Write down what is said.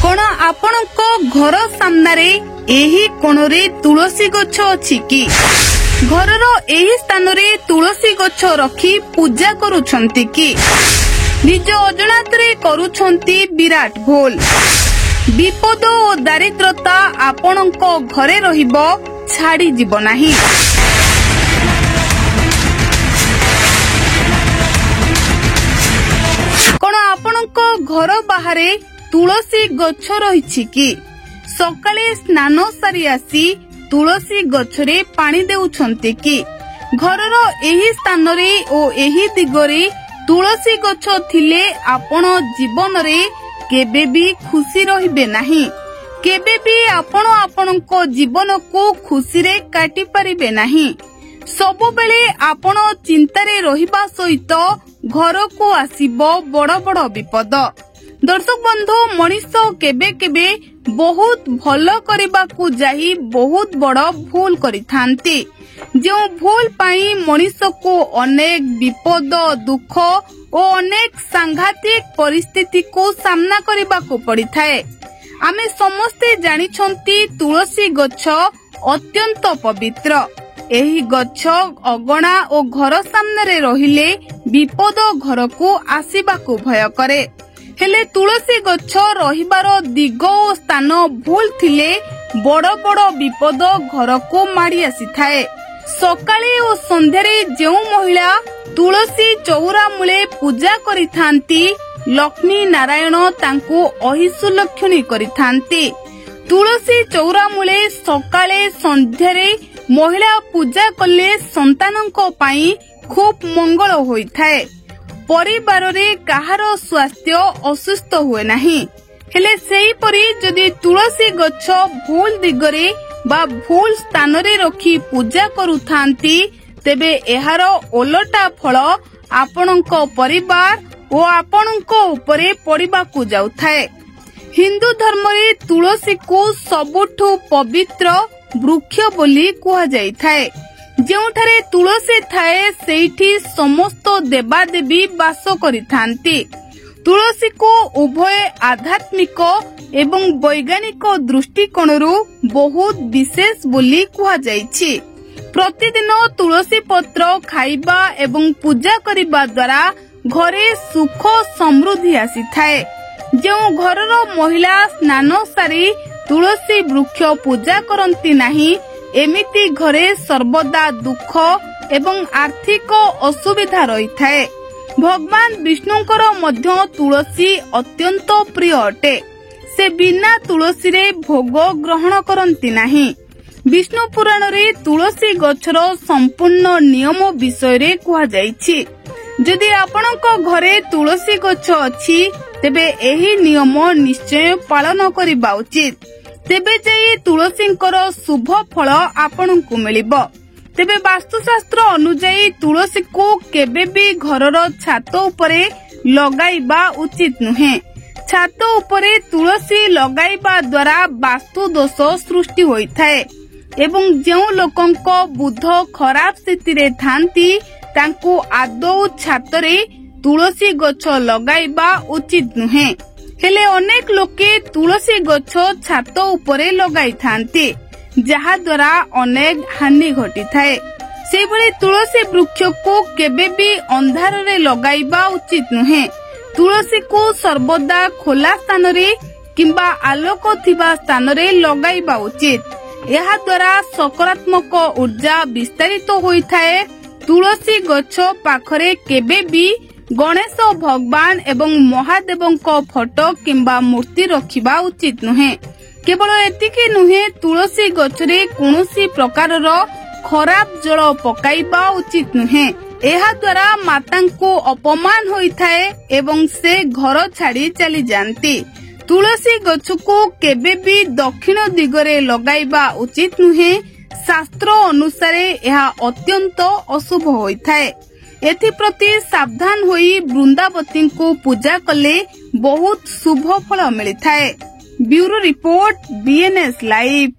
कौन आपणक घर सामने एही कोणरे तुलसी गछ अछि कि घरर एही स्थान रे तुलसी गछ रखी पूजा करूछंती कि निज अजणातरे करूछंती विराट भूल। विपद और दारिद्रता आपणक घरे रहिबो छाड़ी जीव नाही। कौन आपणक घर बाहरे तुलसी गछ रहिछि कि सकाळे स्नान सारी आसी तुलसी गछरे पानी देउछंती कि घरर एही स्थान रे ओ एही दिगरे तुलसी गछ थिले आपण जीवन रे केबे भी खुशी रहिबे नाही। केबे भी आपण आपणक जीवन को खुशी रे काटी परिबे नाही। सब बेले आपण चिंतारे रहिबा सहित घर को आसीबो बड़ बड़ विपद। दर्शक बंधु मनीष केबे केबे बहुत भल करबा को जाही बहुत बड़ भूल करिथांती। जो भूल पाई मनीष को अनेक विपद दुख और अनेक सांघातिक परिस्थिति को सामना करबा को पड़ी थाए। आमे समस्ते जानिछंती तुलसी गछ अत्यंत पवित्र। एही गछ अगणा और घर सामने रहिले विपद घर को आसीबा को भय करे। हेले तुलसी गछ रहिबार दिग और स्थान भूल थिले बड़ बड़ विपद घर को माड़ी आसी थाए। सकाळे और संध्यारे जो महिला तुलसी चौरा मूले पूजा करिथांती लक्ष्मी नारायण तांको अहिसुलक्षणी करिथांती। तुलसी चौरा मूले सकाळे संध्यारे महिला पूजा कले संतानंको पाई खूब मंगल होइथाए। परिवार रे काहार स्वास्थ्य असुस्थ हुए नाही। हेले सेही परी जदि तुलसी गछ भूल दिगरे बा भूल स्थान रे रखी पूजा करूथांती तेबे एहार ओलटा फल आपणको परिवार ओ आपणको उपरे पड़िबा को जाउथाए। हिंदू धर्म रे तुलसी को सबुठु पवित्र वृक्ष बोली कुहा जाइथाए। जेउठारे तुलसी थाए सेठी समस्त देवादेवी वास करिथांती। तुलसी को उभय आध्यात्मिक एवं वैज्ञानिक दृष्टिकोणरू बहुत विशेष बोली कुहा जाइछि। प्रतिदिन तुलसी पत्र खाइबा एवं पूजा करिबा द्वारा घरे सुख समृद्धि आसीथाए। जो घरर महिला स्नान सारी तुलसी वृक्ष पूजा करंती नाही एमिति घरे सर्वदा दुख एवं आर्थिक असुविधा रही थाए। भगवान विष्णुंकर मध्य तुलसी अत्यंत प्रिय अटे। से बिना तुलसी रे भोग ग्रहण करंती नाही। विष्णु पुराण रे तुलसी गछर संपूर्ण नियम विषय रे कुहा जाइछि। जदि आपणको घरे तुलसी गछ अछि तेबे एही नियम निश्चय पालन करिबा उचित। तेबे जाई तुलसींकर शुभ फल आपणको मिलिबो। तेबे वास्तुशास्त्र अनुसार तुलसी को केबे भी घरर छात उपरे लगाइबा उचित नुहे। छात उपरे तुलसी लगाइबा द्वारा वास्तु दोष सृष्टि होइथाए एवं जेउ लोकंको बुध खराब स्थिति रे थांती तांको आदौ छातरे तुलसी गछ लगाइबा उचित नुहे। हेले अनेक लोके तुलसी गछ छात उपरे लगाई थांती जहा द्वारा अनेक हानि घटी थाए। से भली तुलसी वृक्ष को केबे भी अंधार रे लगाइबा उचित नुहे। तुलसी को सर्वदा खोला स्थान रे किंबा आलोक थिबा स्थान रे लगाइबा उचित। एहा द्वारा सकारात्मक ऊर्जा विस्तारित होइथाए। तुलसी गछ पाखरे केबे भी गणेश भगवान एवं महादेवंको फोटो किंबा मूर्ति रखिबा उचित नुहे। केवल एतिकी नुहे तुलसी गछरे कोनोसी प्रकारर खराब जल पकाइबा उचित नुहे। एहा द्वारा मातांको अपमान होइथाए एवं से घर छाड़ी चली जांती। तुलसी गछ को केबे भी दक्षिण दिगरे लगाइबा उचित नुहे। शास्त्र अनुसार यह अत्यंत अशुभ होइथाए। एथिप्रति सावधान होई वृंदावती को पूजा कले बहुत शुभ फल मिलिथाए। Bureau report BNS live.